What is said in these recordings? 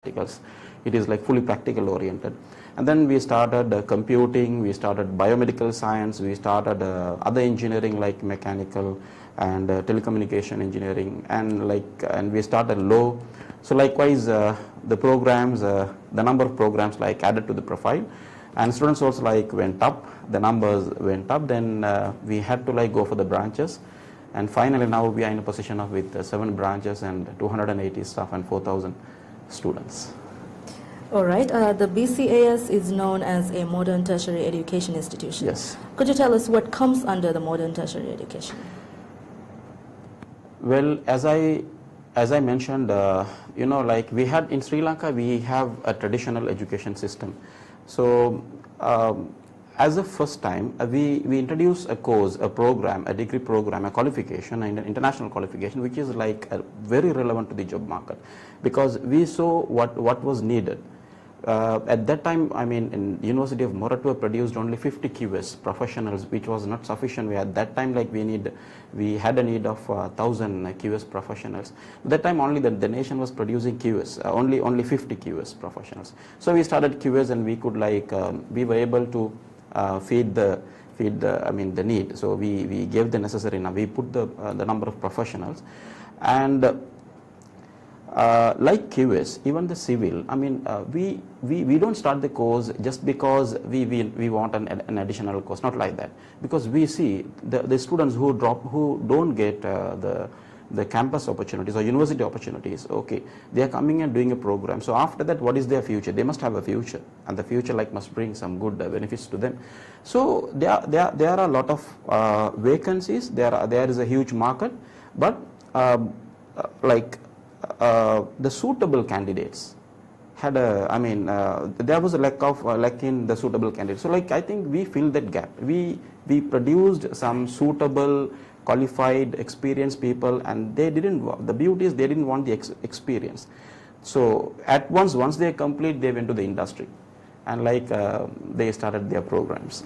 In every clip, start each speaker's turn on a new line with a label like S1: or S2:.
S1: practicals. It is like fully practical oriented. And then we started computing, we started biomedical science, we started other engineering like mechanical and telecommunication engineering, and we started law. So likewise, the programs, the number of programs like added to the profile, and students also like went up, the numbers went up. Then we had to like go for the branches, and finally now we are in a position of with 7 branches and 280 staff and 4,000 students.
S2: All right. The BCAS is known as a modern tertiary education institution.
S1: Yes.
S2: Could you tell us what comes under the modern tertiary education?
S1: Well, as I mentioned, like we had in Sri Lanka, we have a traditional education system. So as a first time, we introduced a course, a program, a degree program, a qualification, and an international qualification, which is like very relevant to the job market, because we saw what was needed. At that time, I mean, in University of Moratuwa produced only 50 QS professionals, which was not sufficient. At that time, like we had a need of 1,000 QS professionals. At that time, only the nation was producing QS, only 50 QS professionals. So we started QS, and we could like we were able to feed the need. So we gave the necessary. Now we put the number of professionals, and like QS, even the civil, I mean, we don't start the course just because we want an additional course, not like that. Because we see the students who don't get the campus opportunities or university opportunities, okay, they are coming and doing a program. So after that, what is their future? They must have a future, and the future like must bring some good benefits to them. So there are a lot of vacancies. There is a huge market, but the suitable candidates had there was a lack in the suitable candidates. So like I think we filled that gap. We produced some suitable, qualified, experienced people, and the beauty is they didn't want the experience. So at once they complete, they went to the industry, and they started their programs.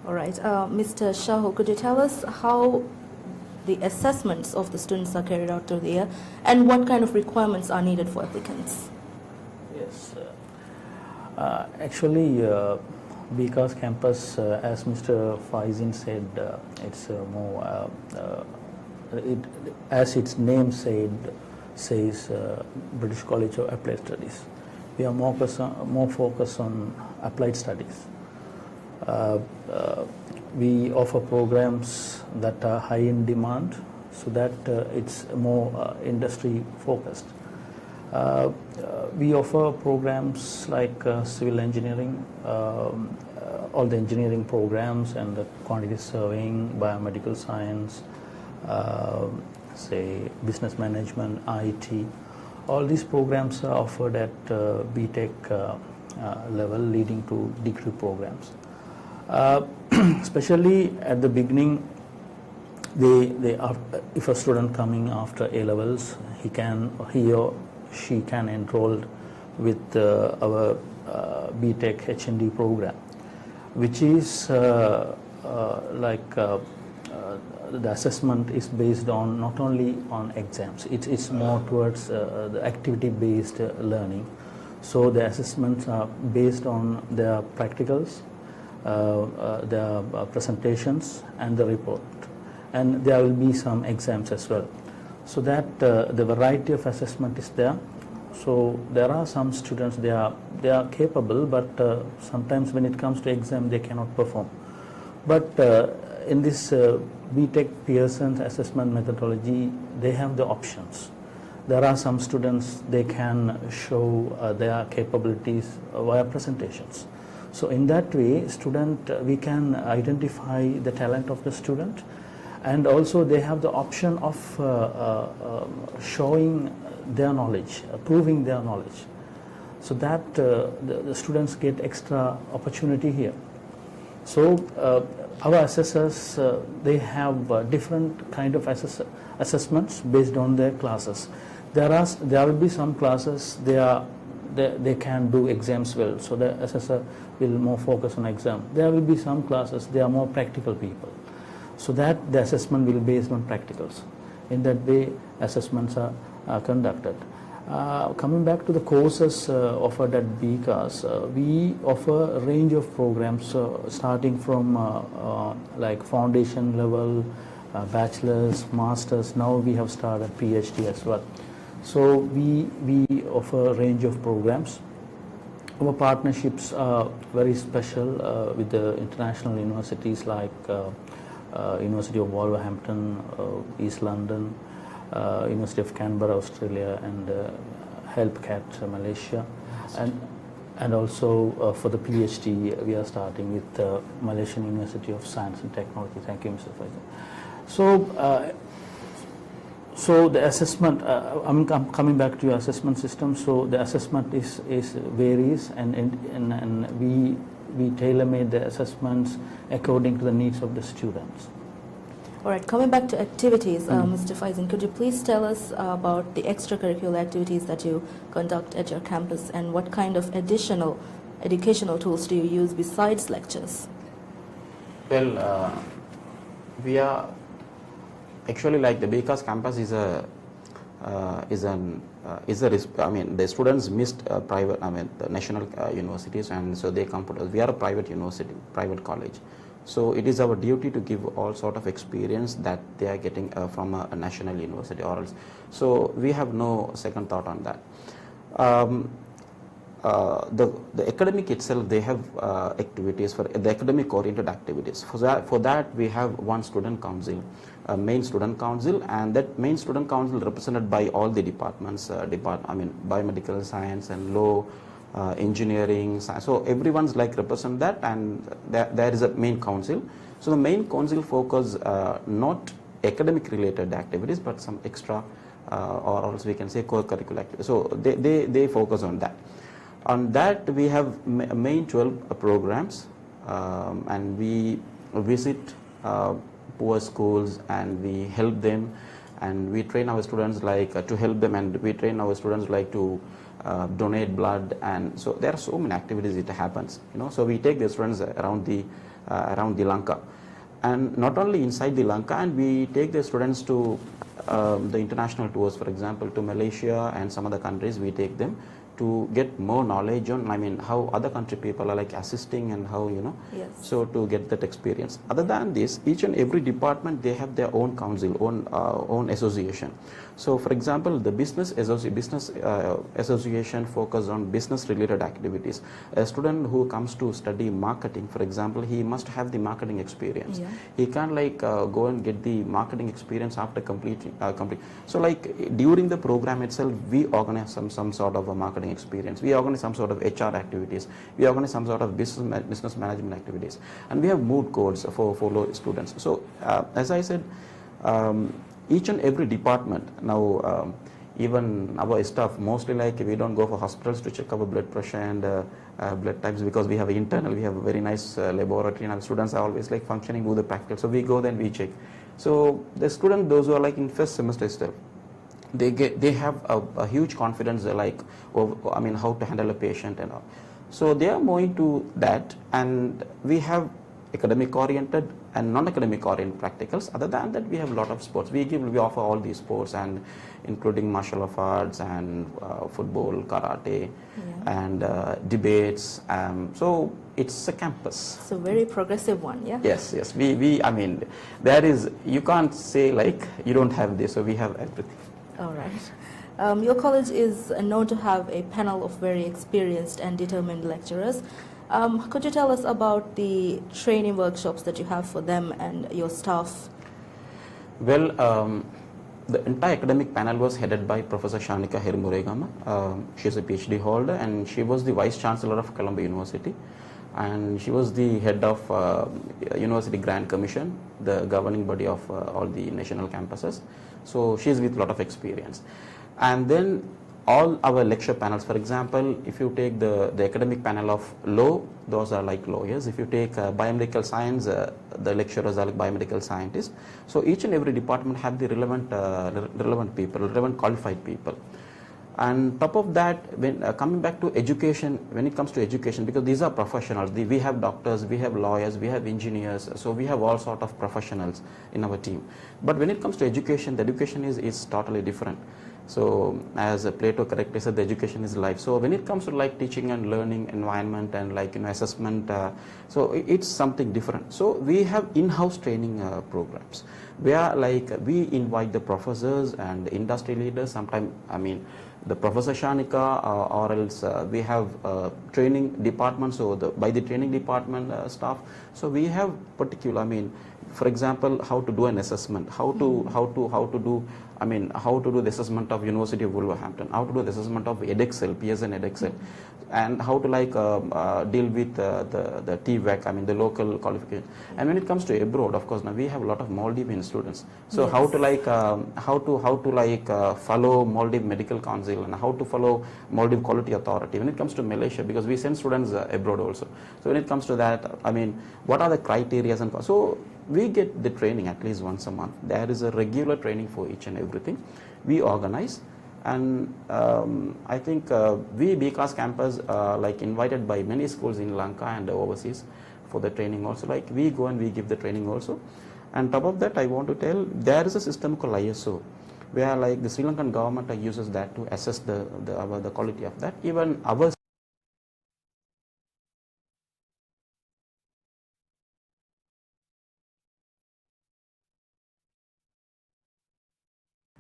S2: All right, Mr. Shahu, could you tell us how the assessments of the students are carried out through the year, and what kind of requirements are needed for applicants?
S3: Yes, actually, BCAS campus, as Mr. Faizeen said, it's more, as its name says, British College of Applied Studies. We are more focused on applied studies. We offer programs that are high in demand, so that it's more industry focused. We offer programs like civil engineering, all the engineering programs, and the quantity surveying, biomedical science, say business management, IT. All these programs are offered at BTech level, leading to degree programs. Especially at the beginning, if a student coming after A levels, he or she can enroll with our BTech HND program, which is the assessment is based on not only on exams. It's more towards the activity-based learning. So the assessments are based on their practicals, their presentations, and the report, and there will be some exams as well, so that the variety of assessment is there. So there are some students, they are capable, but sometimes when it comes to exam they cannot perform. But in this BTech Pearson's assessment methodology, they have the options. There are some students, they can show their capabilities via presentations. So in that way, we can identify the talent of the student, and also they have the option of showing their knowledge, proving their knowledge, so that the students get extra opportunity here. So our assessors, they have different kind of assessments based on their classes. There will be some classes they can do exams well, so the assessor will more focus on exam. There will be some classes, they are more practical people, so that the assessment will be based on practicals. In that way, assessments are conducted. Coming back to the courses offered at BCAS, we offer a range of programs starting from like foundation level, bachelor's, master's. Now we have started PhD as well. So we offer a range of programs. Our partnerships are very special with the international universities like University of Wolverhampton, East London, University of Canberra, Australia, and HelpCat, Malaysia, and also for the PhD we are starting with the Malaysian University of Science and Technology. Thank you, Mr. Faizeen. So the assessment, I'm coming back to your assessment system. So the assessment is varies, and we tailor-made the assessments according to the needs of the students.
S2: All right, coming back to activities, Mr. Faizeen, could you please tell us about the extracurricular activities that you conduct at your campus, and what kind of additional educational tools do you use besides lectures?
S1: Well, we are actually, like, the BCAS campus is the students missed private, the national universities, and so they come to us. We are a private university, private college. So it is our duty to give all sort of experience that they are getting from a national university or else. So we have no second thought on that. The academic itself, they have activities for the academic oriented activities. For that we have one student council, main student council, and that main student council represented by all the departments, biomedical science and law, engineering, science. So everyone's like represent that, and there is a main council. So the main council focus not academic related activities, but some extra or else we can say co-curricular activities. So they focus on that. On that we have main 12 programs, and we visit poor schools and we help them, and we train our students like to help them, and we train our students like to donate blood, and so there are so many activities it happens, so we take the students around the Lanka, and not only inside the Lanka, and we take the students to the international tours, for example to Malaysia and some other countries. We take them to get more knowledge on how other country people are like assisting, and how
S2: Yes.
S1: so to get that experience. Other than this, each and every department, they have their own council, own association. So for example, the business association focus on business related activities. A student who comes to study marketing, for example, he must have the marketing experience.
S2: Yeah.
S1: He can't go and get the marketing experience after complete. So during the program itself, we organize some sort of a marketing experience. We organize some sort of HR activities. We organize some sort of business management activities, and we have mood codes for students. So as I said, each and every department now, even our staff, mostly we don't go for hospitals to check our blood pressure and blood types, because we have internal, we have a very nice laboratory, and our students are always functioning, do the practical. So we go, then we check. So the students, those who are in first semester still, they have a huge confidence how to handle a patient and all. So they are moving to that, and we have academic oriented and non-academic oriented practicals. Other than that, we have a lot of sports. We offer all these sports, and including martial arts and football, karate, and debates. So it's a campus.
S2: So very progressive one, yeah?
S1: Yes. There is, you can't say you don't have this, so we have everything.
S2: All right. Your college is known to have a panel of very experienced and determined lecturers. Could you tell us about the training workshops that you have for them and your staff?
S1: Well, the entire academic panel was headed by Professor Shanika Hermuregama. She is a PhD holder, and she was the Vice Chancellor of Colombo University, and she was the head of University Grand Commission, the governing body of all the national campuses. So she is with a lot of experience. And then all our lecture panels, for example, if you take the academic panel of law, those are like lawyers. If you take biomedical science, the lecturers are like biomedical scientists. So each and every department have the relevant people, relevant qualified people. And top of that, when coming back to education, when it comes to education, because these are professionals, we have doctors, we have lawyers, we have engineers, so we have all sort of professionals in our team. But when it comes to education, the education is totally different. So as Plato correctly said, the education is life. So when it comes to like teaching and learning environment and like assessment, so it's something different. So we have in-house training programs where like we invite the professors and industry leaders. Sometimes the Professor Shanika or else we have training department. So by the training department staff. So we have particular for example, how to do an assessment, how to do the assessment of University of Wolverhampton, how to do the assessment of EdExcel, PSN EdExcel, and how to like deal with the TVEC, the local qualification. And when it comes to abroad, of course, now we have a lot of Maldivian students. So
S2: Yes.
S1: how to like follow Maldive Medical Council and how to follow Maldive Quality Authority. When it comes to Malaysia, because we send students abroad also. So when it comes to that, what are the criteria and so we get the training at least once a month. There is a regular training for each and everything. We organize, and I think we BCAS campus like invited by many schools in Lanka and overseas for the training also. Like we go and we give the training also. And top of that, I want to tell there is a system called ISO, where like the Sri Lankan government uses that to assess the quality of that. Even our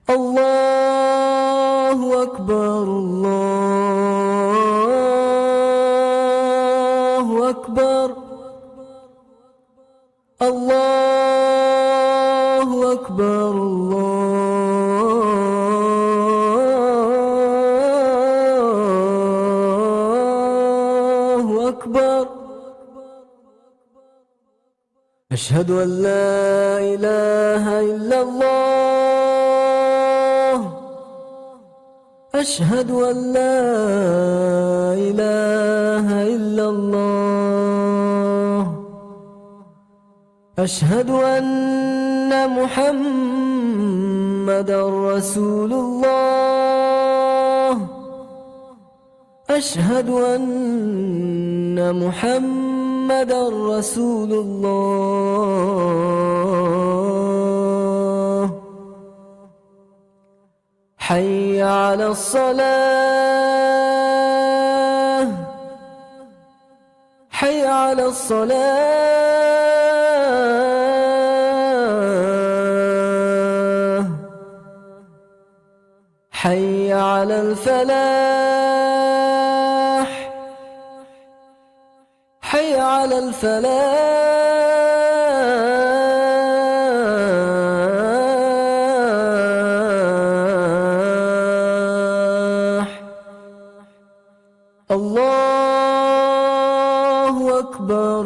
S4: الله أكبر الله أكبر الله أكبر الله أكبر أشهد أن لا إله إلا الله أشهد أن لا إله إلا الله أشهد أن محمدًا رسول الله أشهد أن محمدًا رسول الله حي على الصلاة حي على الصلاة حي على الفلاح حي على الفلاح الله أكبر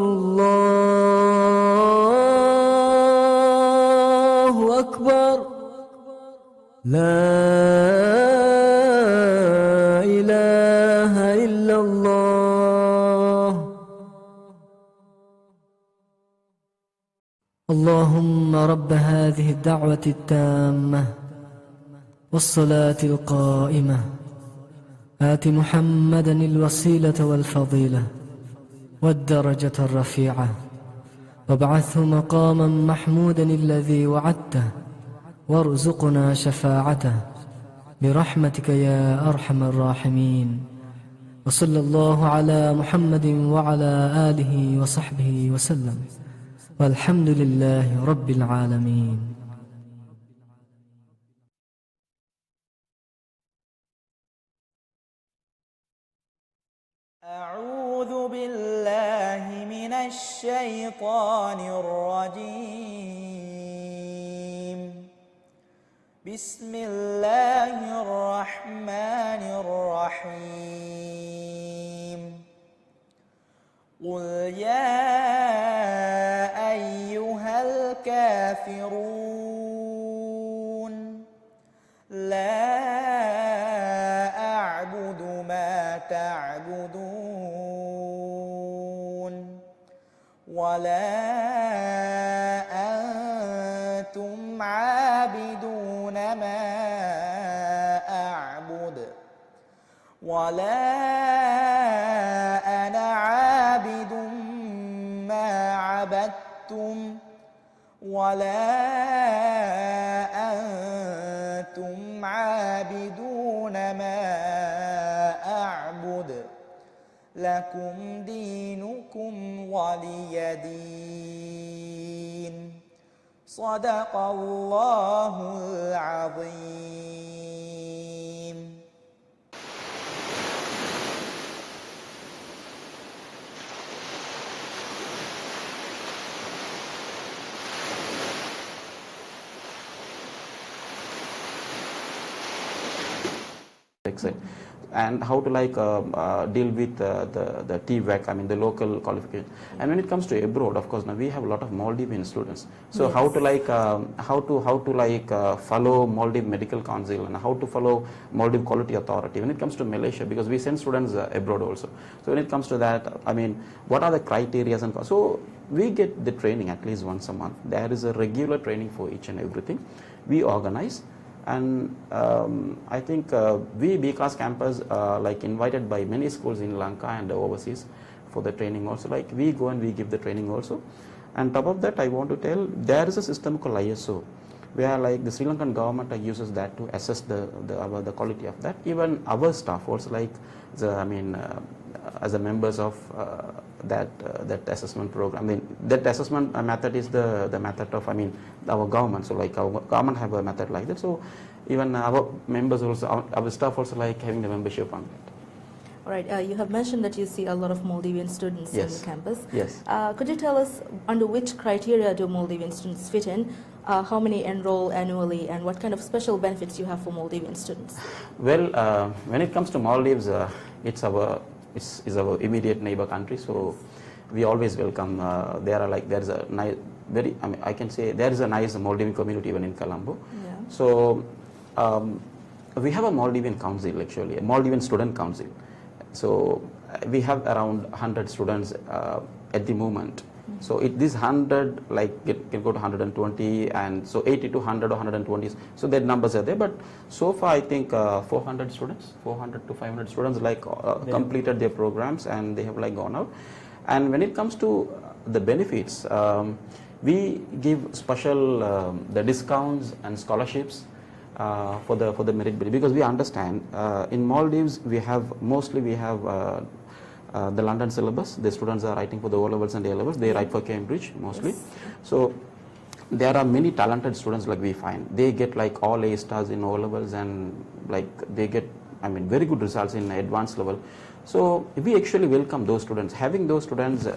S4: الله أكبر لا إله إلا الله اللهم رب هذه الدعوة التامة والصلاة القائمة آت محمدًا الوسيلة والفضيلة والدرجة الرفيعة وابعثه مقامًا محمودًا الذي وعدته وارزقنا شفاعته برحمتك يا أرحم الراحمين وصلى الله على محمد وعلى آله وصحبه وسلم والحمد لله رب العالمين.
S5: أعوذ بالله من الشيطان الرجيم. بسم الله الرحمن الرحيم. قل يا أيها الكافرون لا أعبد ما تعبدون ولا أنتم عابدون ما أعبد ولا أنا عابد ما عبدتم ولا أنتم عابدون لكم دينكم ولي دين صدق الله العظيم.
S1: Excel, and how to deal with the TVEC, I mean the local qualification. And when it comes to abroad, of course, now we have a lot of Maldivian students. So
S2: Yes.
S1: how to follow Maldive Medical Council and how to follow Maldive Quality Authority when it comes to Malaysia, because we send students abroad also. So when it comes to that, I mean, what are the criteria and so we get the training at least once a month. There is a regular training for each and everything. We organize. And I think we BCAS campus invited by many schools in Lanka and overseas for the training also. Like we go and we give the training also. And top of that, I want to tell there is a system called ISO, where like the Sri Lankan government uses that to assess the quality of that. Even our staff also as a members of that assessment program. I mean that assessment method is the method of our government. So like our government have a method like that. So even our members also, our staff also like having the membership on that.
S2: All right, you have mentioned that you see a lot of Maldivian students
S1: Yes.
S2: in the campus.
S1: Yes.
S2: Could you tell us under which criteria do Maldivian students fit in? How many enroll annually, and what kind of special benefits you have for Maldivian students?
S1: Well, when it comes to Maldives, it's our immediate neighbor country, so we always welcome. There's a nice, I can say there is a nice Maldivian community even in Colombo.
S2: Yeah.
S1: So we have a Maldivian council, actually, a Maldivian student council. So we have around 100 students at the moment. So this 100 can go to 120, and so 80 to 100 or 120. So their numbers are there. But so far, I think 400 to 500 students completed their programs and they have gone out. And when it comes to the benefits, we give special the discounts and scholarships for the merit based, because we understand in Maldives we have the London syllabus. The students are writing for the O levels and A levels. They write for Cambridge mostly.
S2: Yes.
S1: So there are many talented students we find. They get all A stars in O levels, and they get very good results in advanced level. So we actually welcome those students. Having those students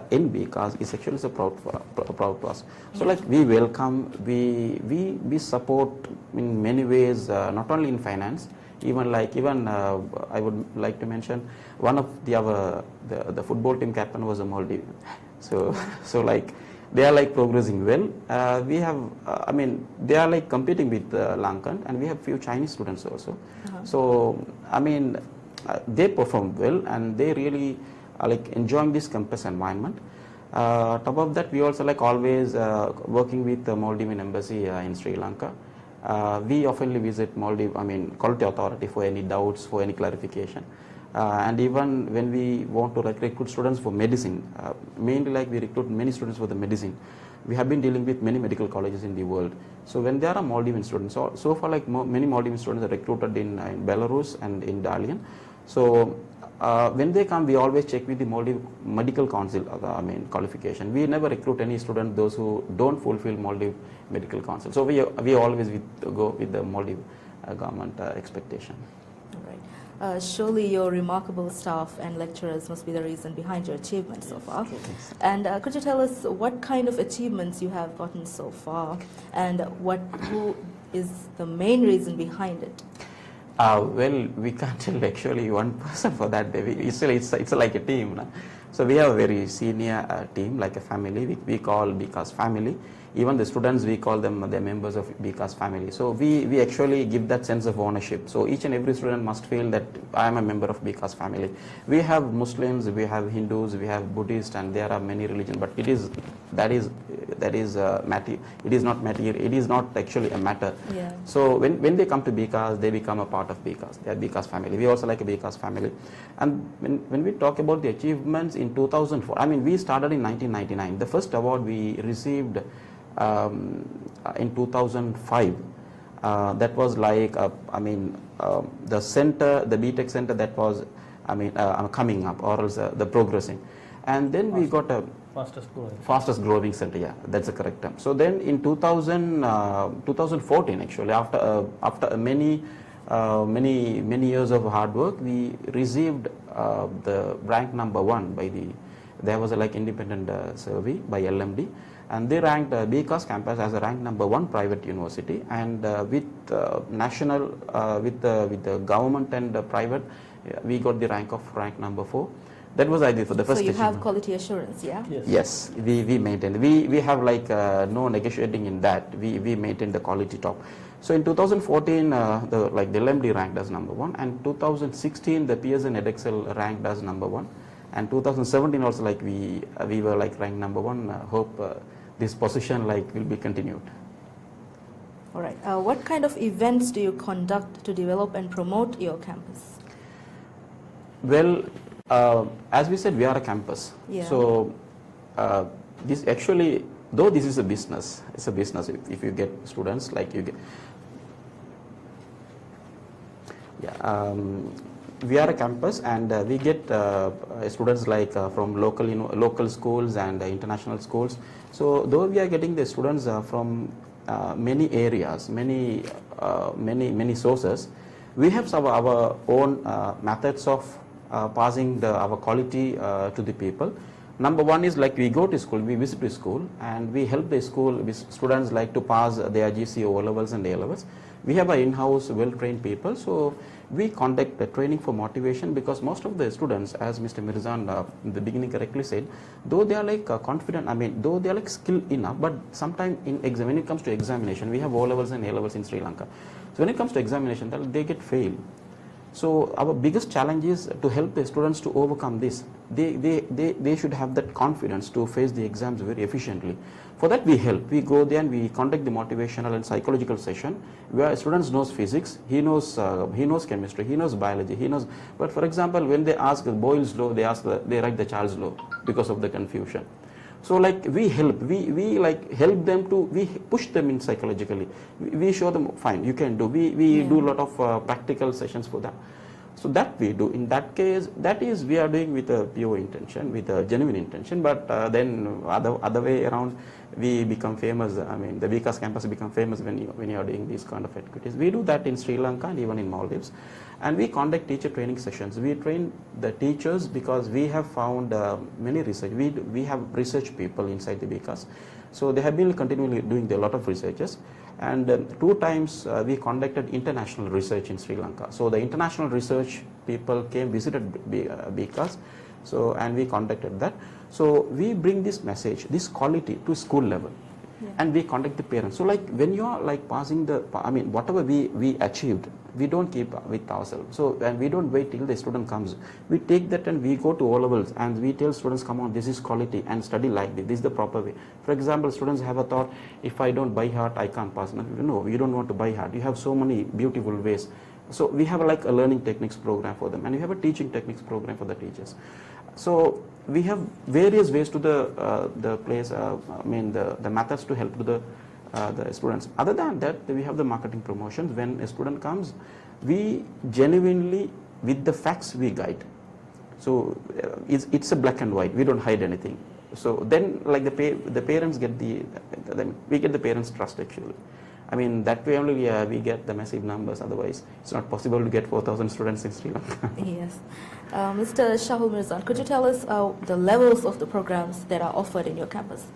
S1: in BCAS is actually so proud to us. So we welcome, we support in many ways, not only in finance. Even I would like to mention one of the football team captain was a Maldivian. So they are progressing well. We have they are competing with Lankan, and we have few Chinese students also. So they perform well, and they really are enjoying this campus environment. Top of that, we also always working with the Maldivian embassy in Sri Lanka. We often visit Maldive, Quality Authority for any doubts, for any clarification. And even when we want to recruit students for medicine, mainly we recruit many students for the medicine. We have been dealing with many medical colleges in the world. So when there are Maldivian students, so far many Maldivian students are recruited in Belarus and in Dalian. So when they come, we always check with the Maldive Medical Council, qualification. We never recruit any student those who don't fulfill Maldive Medical Council. So we always go with the Maldive government expectation.
S2: All right. Surely your remarkable staff and lecturers must be the reason behind your achievements so far.
S1: Yes.
S2: And could you tell us what kind of achievements you have gotten so far, and who is the main reason behind it?
S1: Well, we can't tell actually one person for that. It's like a team. No? So we have a very senior team, like a family. We call BCAS family. Even the students, we call them the members of BCAS family. So we actually give that sense of ownership. So each and every student must feel that I am a member of BCAS family. We have Muslims, we have Hindus, we have Buddhists, and there are many religions. But it is not material. It is not actually a matter.
S2: Yeah.
S1: So when they come to BCAS, they become a part of BCAS. They are BCAS family. We also like a BCAS family. And when we talk about the achievements in 2004, we started in 1999. The first award we received in 2005. That was the center, the BTech center that was coming up, or else the progressing. And then we got a fastest growing center, yeah, that's the correct term. So then in 2014 actually, after many years of hard work, we received the rank number 1 by there was a independent survey by LMD, and they ranked BCAS campus as a rank number 1 private university, and with national with the government and private, we got the rank number 4. That was ideal for the first.
S2: So you
S1: achievement.
S2: have quality assurance, yeah?
S1: Yes, we maintain. We have no negotiating in that. We maintain the quality top. So in 2014, the LMD ranked as number 1, and 2016 the PSN Edexcel ranked as number 1, and 2017 also we were ranked number 1. Hope this position will be continued.
S2: All right. What kind of events do you conduct to develop and promote your campus?
S1: Well, as we said, we are a campus.
S2: Yeah.
S1: So this actually, though this is a business, it's a business. If you get students, you get. Yeah. We are a campus, and we get students from local schools and international schools. So though we are getting the students from many areas, many sources, we have our own methods of passing our quality to the people. Number 1 is we go to school, we visit the school, and we help the school students to pass their GC O levels and A levels. We have our in-house well-trained people, so we conduct the training for motivation, because most of the students, as Mr. Mirzan in the beginning correctly said, though they are confident, though they are skilled enough, but sometimes when it comes to examination, we have O levels and A levels in Sri Lanka. So when it comes to examination, they get failed. So our biggest challenge is to help the students to overcome this. They should have that confidence to face the exams very efficiently. For that we help. We go there and we conduct the motivational and psychological session where students knows physics, he knows chemistry, he knows biology, he knows. But for example, when they ask Boyle's law, they write the Charles law because of the confusion. So we help, we help them we push them in psychologically. We show them, fine, you can do. We do a lot of practical sessions for them. So that we do. In that case, that is we are doing with a pure intention, with a genuine intention. But then other way around, we become famous. The BCAS campus become famous when you are doing these kind of activities. We do that in Sri Lanka and even in Maldives. And we conduct teacher training sessions. We train the teachers because we have found many research. We have research people inside the BCAS. So they have been continually doing a lot of researches. And 2 times we conducted international research in Sri Lanka. So the international research people visited BCAS, and we conducted that. So we bring this message, this quality to school level. Yeah. And we contact the parents. So when you are passing whatever we achieved, we don't keep with ourselves. So, and we don't wait till the student comes. We take that and we go to O levels and we tell students, come on, this is quality and study like this. This is the proper way. For example, students have a thought, if I don't buy heart, I can't pass. No, you don't want to buy heart. You have so many beautiful ways. So we have a learning techniques program for them, and we have a teaching techniques program for the teachers. So we have various ways to the methods to help to the students. Other than that, we have the marketing promotions. When a student comes, we genuinely, with the facts, we guide. So it's a black and white. We don't hide anything. So then, the parents get we get the parents' trust actually. That way only we get the massive numbers. Otherwise, it's not possible to get 4,000 students in Sri Lanka.
S2: Yes. Mr. Shahul Mirzan, could you tell us the levels of the programs that are offered in your campus?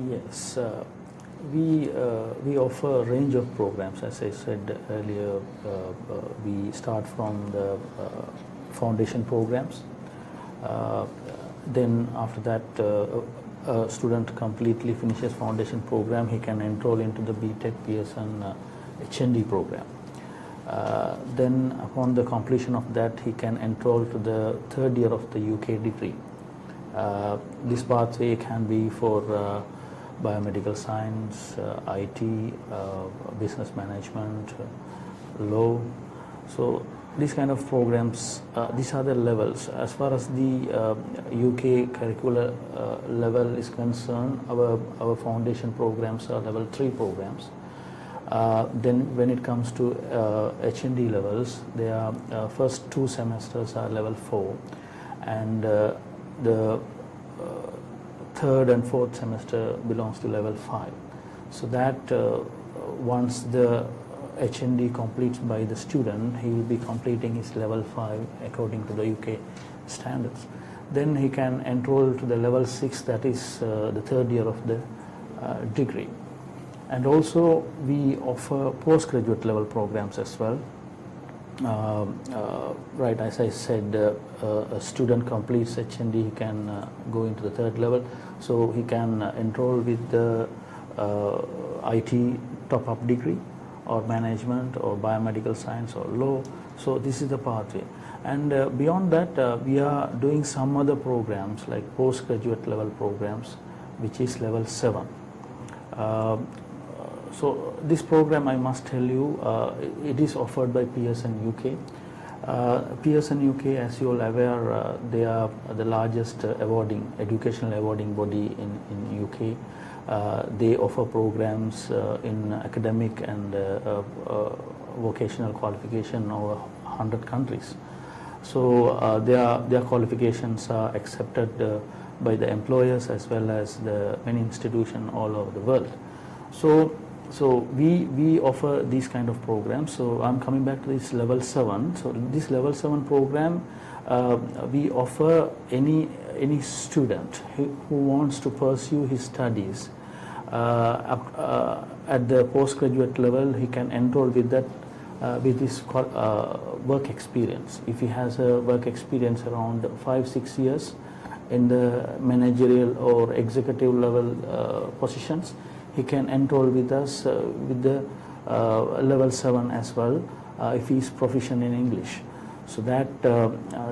S3: Yes. We offer a range of programs. As I said earlier, we start from the foundation programs. Then after that, a student completely finishes foundation program, he can enroll into the BTech, PSN, HND program. Then upon the completion of that, he can enroll to the 3rd year of the UK degree. This pathway can be for biomedical science, IT, business management, law. So these kind of programs, these are the levels. As far as the UK curricular level is concerned, our foundation programs are level 3 programs. Then when it comes to HND levels, their first 2 semesters are level 4, and the third and fourth semester belongs to level 5. So that once the HND completes by the student, he will be completing his level 5 according to the UK standards. Then he can enroll to the level 6, that is the third year of the degree. And also we offer postgraduate level programs as well. Right, as I said, a student completes HND, he can go into the third level, so he can enroll with the IT top-up degree, or management, or biomedical science, or law. So this is the pathway. And beyond that, we are doing some other programs like postgraduate level programs, which is level 7. So this program, I must tell you, it is offered by Pearson UK. Pearson UK, as you all aware, they are the largest educational awarding body in UK. They offer programs in academic and vocational qualification over 100 countries. So their qualifications are accepted by the employers as well as the many institutions all over the world. So we offer these kind of programs. So I'm coming back to this level 7. So this level 7 program, we offer any student who wants to pursue his studies at the postgraduate level. He can enroll with that with this work experience. If he has a work experience around 5-6 years in the managerial or executive level positions, he can enroll with us with the level 7 as well if he is proficient in English. So that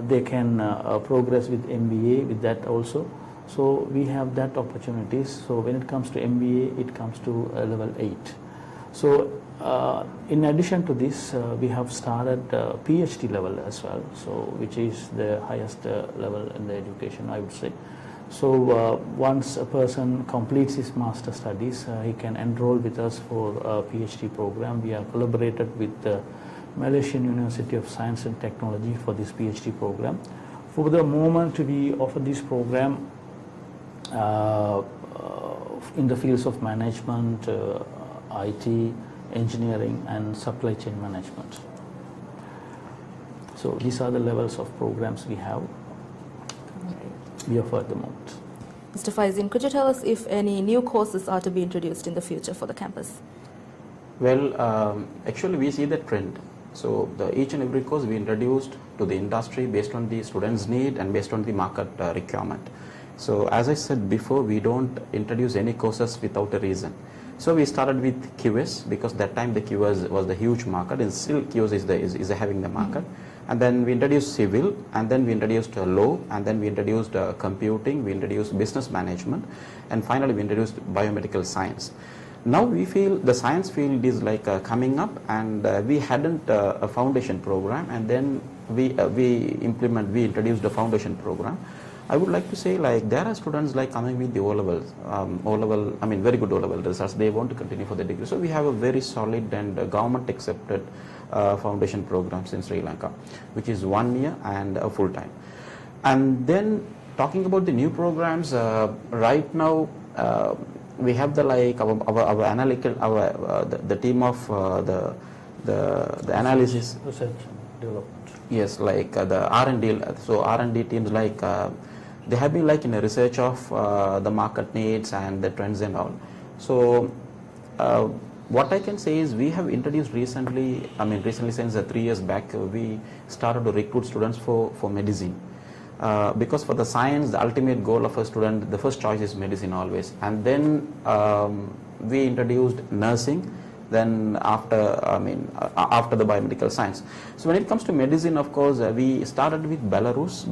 S3: they can progress with MBA with that also. So we have that opportunities. So when it comes to MBA, it comes to level 8. So in addition to this, we have started PhD level as well, so which is the highest level in the education, I would say. So once a person completes his master studies, he can enroll with us for a PhD program. We have collaborated with the Malaysian University of Science and Technology for this PhD program. For the moment, we offer this program in the fields of management, IT, engineering, and supply chain management. So these are the levels of programs we have. We offer at the moment.
S2: Mr. Faizeen, could you tell us if any new courses are to be introduced in the future for the campus?
S1: Well, actually we see the trend. So each and every course we introduced to the industry based on the students' need and based on the market requirement. So as I said before, we don't introduce any courses without a reason. So we started with QS because that time the QS was the huge market, and still QS is having the market. And then we introduced civil, and then we introduced law, and then we introduced computing, we introduced business management, and finally we introduced biomedical science. Now we feel the science field is like coming up, and we hadn't a foundation program, and then we introduced the foundation program. I would like to say, like, there are students like coming with the O-levels, very good O-level results. They want to continue for the degree. So we have a very solid and government accepted foundation programs in Sri Lanka, which is 1 year and full time. And then talking about the new programs, right now we have the our analytical the team of the analysis,
S3: research and development.
S1: Yes, like the R&D. So R&D teams like they have been like in a research of the market needs and the trends and all. So what I can say is we have introduced recently, recently since 3 years back, we started to recruit students for medicine. Because for the science, the ultimate goal of a student, the first choice is medicine always. And then we introduced nursing, then after the biomedical science. So when it comes to medicine, of course, we started with Belarus.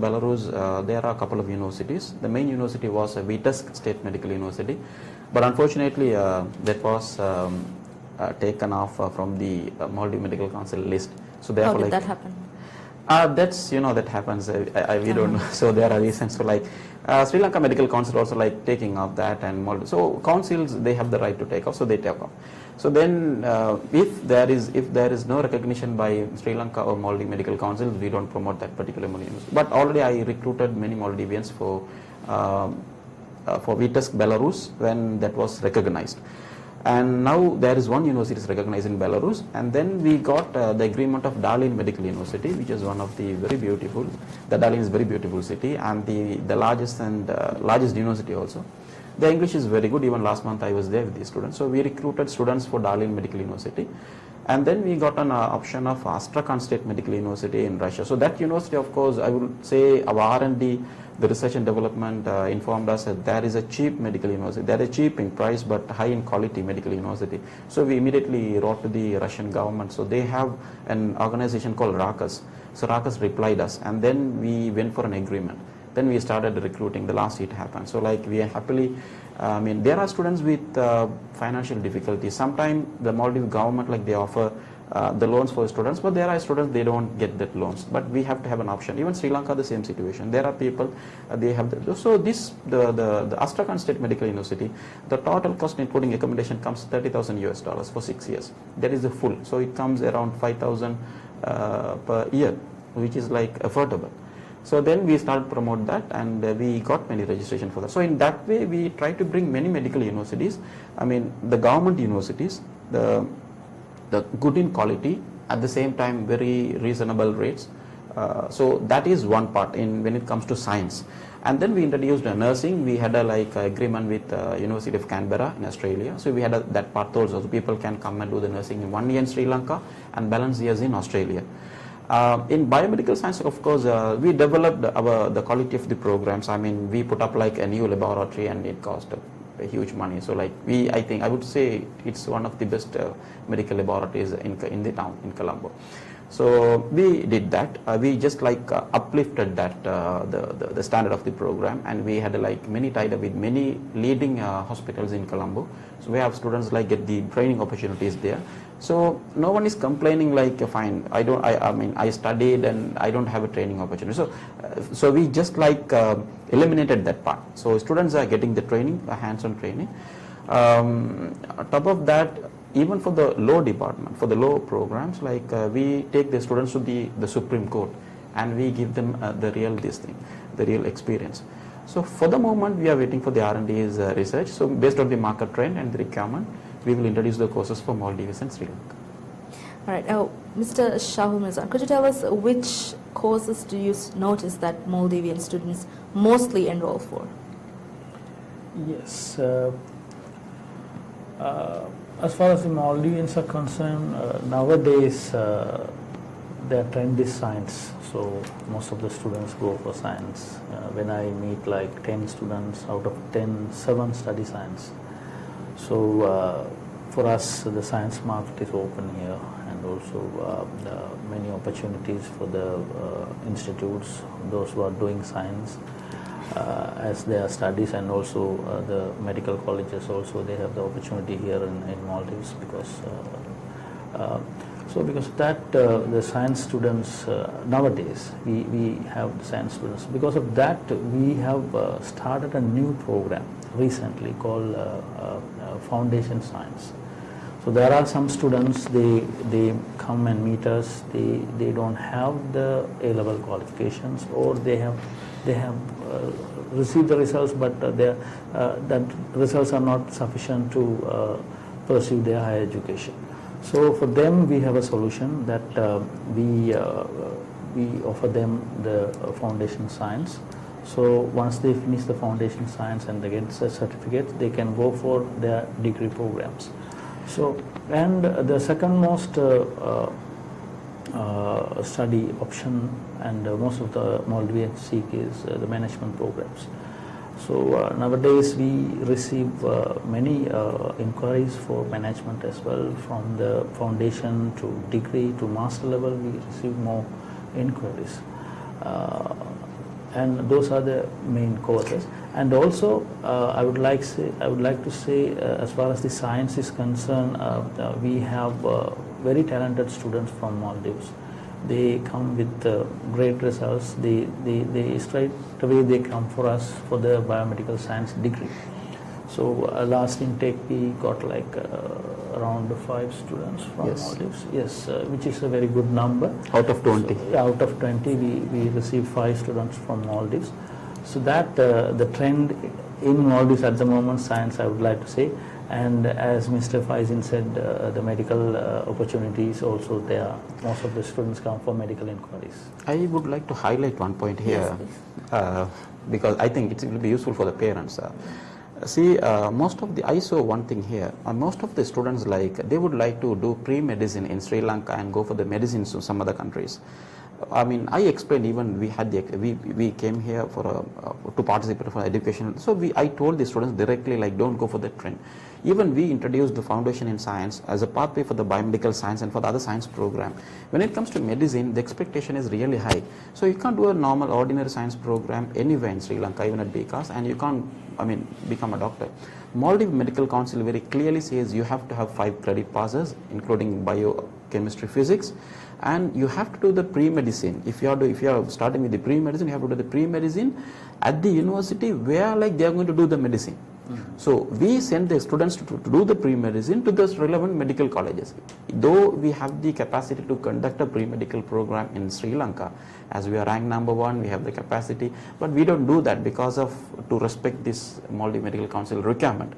S1: There are a couple of universities. The main university was Vitebsk State Medical University, but unfortunately that was taken off from the Maldive Medical Council list. So therefore,
S2: how did that happen?
S1: That's, that happens. We don't know. So there are reasons. So like Sri Lanka Medical Council also like taking off that, and so councils, they have the right to take off, so they take off. So then if there is no recognition by Sri Lanka or Maldive Medical Council, we don't promote that particular university. But already I recruited many Maldivians for VTESC Belarus when that was recognized. And now there is one university is recognized in Belarus, and then we got the agreement of Darlin Medical University, which is one of the very beautiful. The Darlin is a very beautiful city, and the largest university also. The English is very good. Even last month I was there with the students. So we recruited students for Darlin Medical University, and then we got an option of Astrakhan State Medical University in Russia. So that university, of course, I would say our R&D, the research and development informed us that there is a cheap medical university. There is cheap in price but high in quality medical university. So we immediately wrote to the Russian government. So they have an organization called RAKAS. So RAKAS replied us, and then we went for an agreement. Then we started recruiting. The last seat happened. So like we are happily, there are students with financial difficulties. Sometimes the Maldive government, like they offer the loans for students, but there are students, they don't get that loans. But we have to have an option. Even Sri Lanka, the same situation. There are people, they have so the Astrakhan State Medical University, the total cost including accommodation comes $30,000 for 6 years. That is the full. So it comes around 5,000 per year, which is like affordable. So then we started promote that, and we got many registration for that. So in that way, we try to bring many medical universities. The government universities, the good in quality, at the same time very reasonable rates. So that is one part when it comes to science. And then we introduced nursing. We had a agreement with University of Canberra in Australia. So we had that part also. So people can come and do the nursing in 1 year in Sri Lanka and balance years in Australia. In biomedical science, of course, we developed the quality of the programs. We put up like a new laboratory, and it cost a huge money. So like I would say it's one of the best medical laboratories in the town in Colombo. So we did that. We just uplifted that the standard of the program, and we had many tied up with many leading hospitals in Colombo. So we have students get the training opportunities there. So no one is complaining fine, I studied and I don't have a training opportunity. So we just eliminated that part. So students are getting the training, hands-on training. On top of that, even for the law department, for the law programs, we take the students to the Supreme Court, and we give them the real experience. So for the moment, we are waiting for the R&D's research. So based on the market trend and the requirement, we will introduce the courses for Maldives and Sri Lanka.
S2: All right. Mr. Shahul Mirzan, could you tell us which courses do you notice that Maldivian students mostly enroll for?
S3: Yes. As far as the Maldivians are concerned, nowadays their trend is science. So most of the students go for science. When I meet 10 students, out of 10, 7 study science. So for us, the science market is open here, and also many opportunities for the institutes, those who are doing science as their studies, and also the medical colleges also, they have the opportunity here in Maldives, because because of that, the science students nowadays, we have the science students. Because of that, we have started a new program recently called Foundation Science. So there are some students, they come and meet us, they don't have the A-level qualifications, or they have received the results, but that results are not sufficient to pursue their higher education. So for them, we have a solution that we offer them the foundation science. So once they finish the foundation science and they get the certificate, they can go for their degree programs. So, and the second most study option, and most of the Maldivians seek, is the management programs. So nowadays we receive many inquiries for management as well. From the foundation to degree to master level, we receive more inquiries. And those are the main courses. And also, I would like to say, as far as the science is concerned, we have very talented students from Maldives. they come with great results. They straight away they come for us for the biomedical science degree. So last intake we got like around 5 students from Maldives. Yes, which is a very good number.
S1: Out of 20?
S3: So, out of 20, we received 5 students from Maldives. So that the trend in Maldives at the moment, science, I would like to say, and as Mr. Faizeen said, the medical opportunities also there. Most of the students come for medical inquiries.
S1: I would like to highlight one point here, because I think it will be useful for the parents. See, most of the, I saw one thing here, most of the students they would like to do pre-medicine in Sri Lanka and go for the medicine to some other countries. I mean, I explained, even we had we came here for to participate for education. So I told the students directly, don't go for that trend. Even we introduced the foundation in science as a pathway for the biomedical science and for the other science program. When it comes to medicine, the expectation is really high. So you can't do a normal ordinary science program anywhere in Sri Lanka, even at BCAS, and you can't, become a doctor. Maldives Medical Council very clearly says you have to have 5 credit passes, including biochemistry, physics, and you have to do the pre-medicine. If you are starting with the pre-medicine, you have to do the pre-medicine at the university where they are going to do the medicine. So we send the students to do the pre-medicine to the relevant medical colleges. Though we have the capacity to conduct a pre-medical program in Sri Lanka, as we are ranked #1, we have the capacity, but we don't do that because to respect this Maldives Medical Council requirement.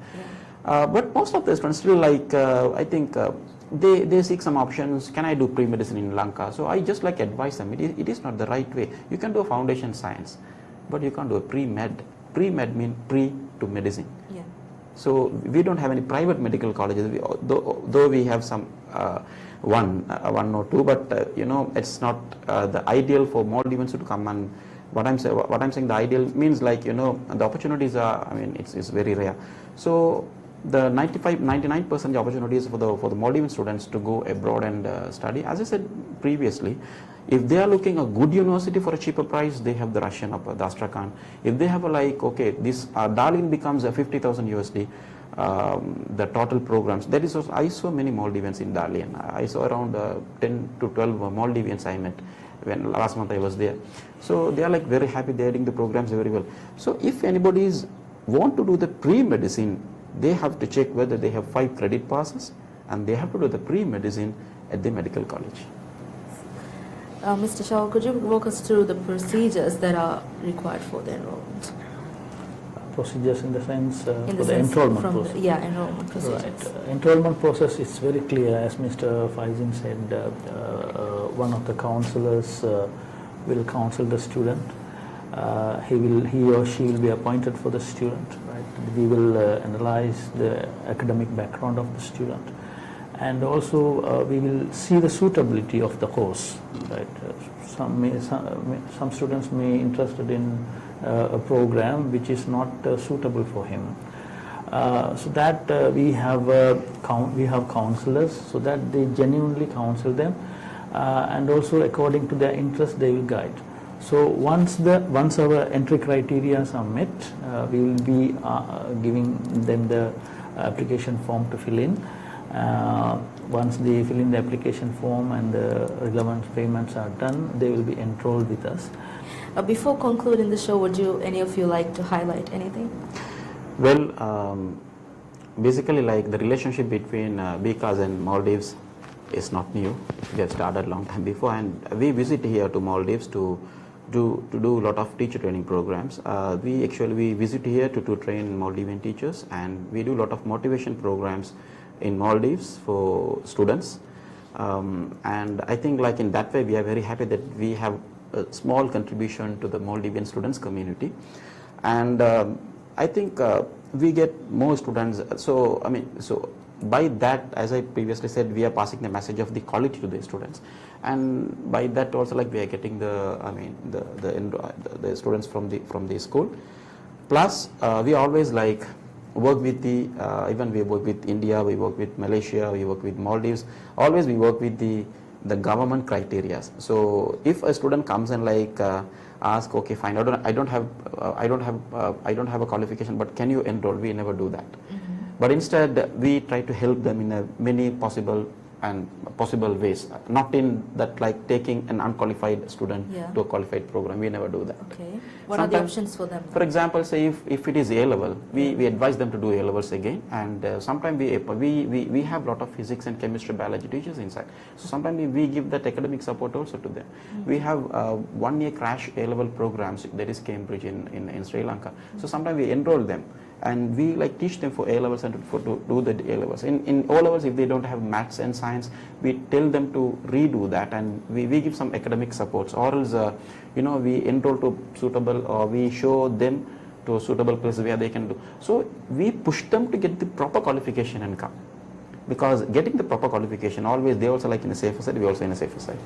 S1: But most of the students still I think they seek some options. Can I do pre-medicine in Lanka? So I just advise them, it is not the right way. You can do a foundation science, but you can't do a pre-med. Pre-med means pre to medicine.
S2: Yeah.
S1: So we don't have any private medical colleges, though we have some one or two, but it's not the ideal for Maldivians to come. And what I'm saying, the ideal means the opportunities are, it's very rare. So the 99% opportunities for the Maldivian students to go abroad and study. As I said previously, if they are looking a good university for a cheaper price, they have the Russian or the Astrakhan. If they have this Darlin becomes a 50,000 USD, the total programs. That is also, I saw many Maldivians in Darlin. I saw around 10 to 12 Maldivians I met when last month I was there. So they are very happy. They are doing the programs very well. So if anybody want to do the pre-medicine, they have to check whether they have 5 credit passes, and they have to do the pre-medicine at the medical college.
S2: Mr. Shah, could you walk us through the procedures that are required for the enrollment?
S3: Procedures in the sense for the enrollment process.
S2: Enrollment procedures.
S3: Right. Enrollment process is very clear. As Mr. Faizeen said, one of the counselors will counsel the student. He or she will be appointed for the student. Right. We will analyze the academic background of the student, and also we will see the suitability of the course. Right. Some students may be interested in a program which is not suitable for him. So that we have counselors, so that they genuinely counsel them, and also according to their interest they will guide. So once our entry criteria are met, we will be giving them the application form to fill in. Once they fill in the application form and the relevant payments are done, they will be enrolled with us.
S2: Before concluding the show, would any of you like to highlight anything?
S1: Well, basically the relationship between BCAS and Maldives is not new. We have started a long time before, and we visit here to Maldives to do a lot of teacher training programs. We visit here to train Maldivian teachers, and we do a lot of motivation programs in Maldives for students. And I think in that way we are very happy that we have a small contribution to the Maldivian students community. And I think we get more students. So by that, as I previously said, we are passing the message of the quality to the students, and by that also we are getting the students from the school. Plus we always work with even we work with India, we work with Malaysia, we work with Maldives. Always we work with the government criteria. So if a student comes and ask, okay, fine, I don't have a qualification, but can you enroll? We never do that. But instead we try to help them in many possible and possible ways, not in that like taking an unqualified student to a qualified program. We never do that.
S2: Okay. What are the options for them?
S1: For example, say if it is A level, we advise them to do A levels again, and sometimes we have a lot of physics and chemistry, biology teachers inside. So sometimes we give that academic support also to them. We have 1 year crash A level programs. That is Cambridge in Sri Lanka. So sometimes we enroll them, and we like teach them for A levels and to do the A levels. In O levels, if they don't have maths and science, we tell them to redo that, and we give some academic supports, or else we enroll to suitable, or we show them to suitable places where they can do. So we push them to get the proper qualification and come, because getting the proper qualification, always they also like in a safer side, we also in a safer side.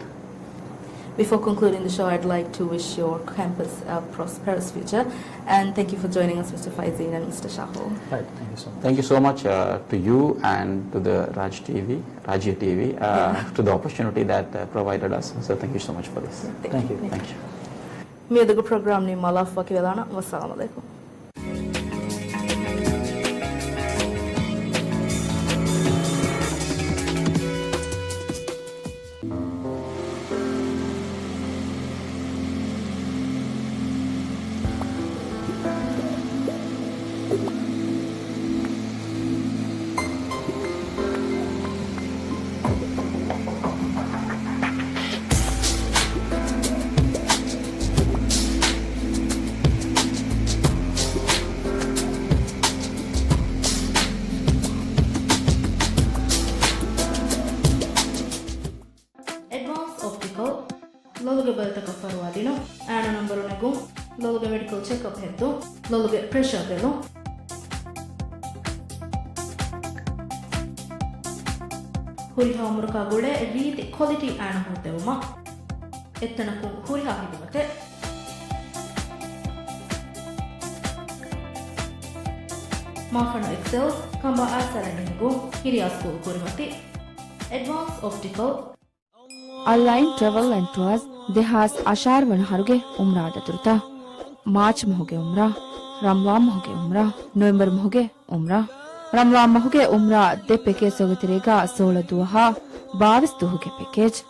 S2: Before concluding the show, I'd like to wish your campus a prosperous future, and thank you for joining us, Mr. Faizeen and Mr. Shahul.
S3: Right, thank you so much.
S1: Thank you so much to you and to the Rajya TV, to the opportunity that provided us. So thank you so much for this.
S3: Thank you.
S1: Thank you.
S2: Meedugu program ni Malaf Wakivelana. Wassalamu alaikum. Loluge baltaka parwadino, ana number negu, loluge medical checkup hettu, loluge pressure belu. Huriha umurka gode read quality ana hotevuma. Ettanaku huriha hidumate. Mafano Excel, kamba asaranigu, hiriya school kurimati. Advanced Optical.
S6: Online travel and tours देहास आशार वन हरुगे उम्रा दतुरता मार्च महोगे उम्रा रमवाम महोगे उम्रा नवंबर महोगे उम्रा रमवाम महोगे उम्रा दे पैकेज सोगतिरेगा 16 दुहा 22 दुहगे पैकेज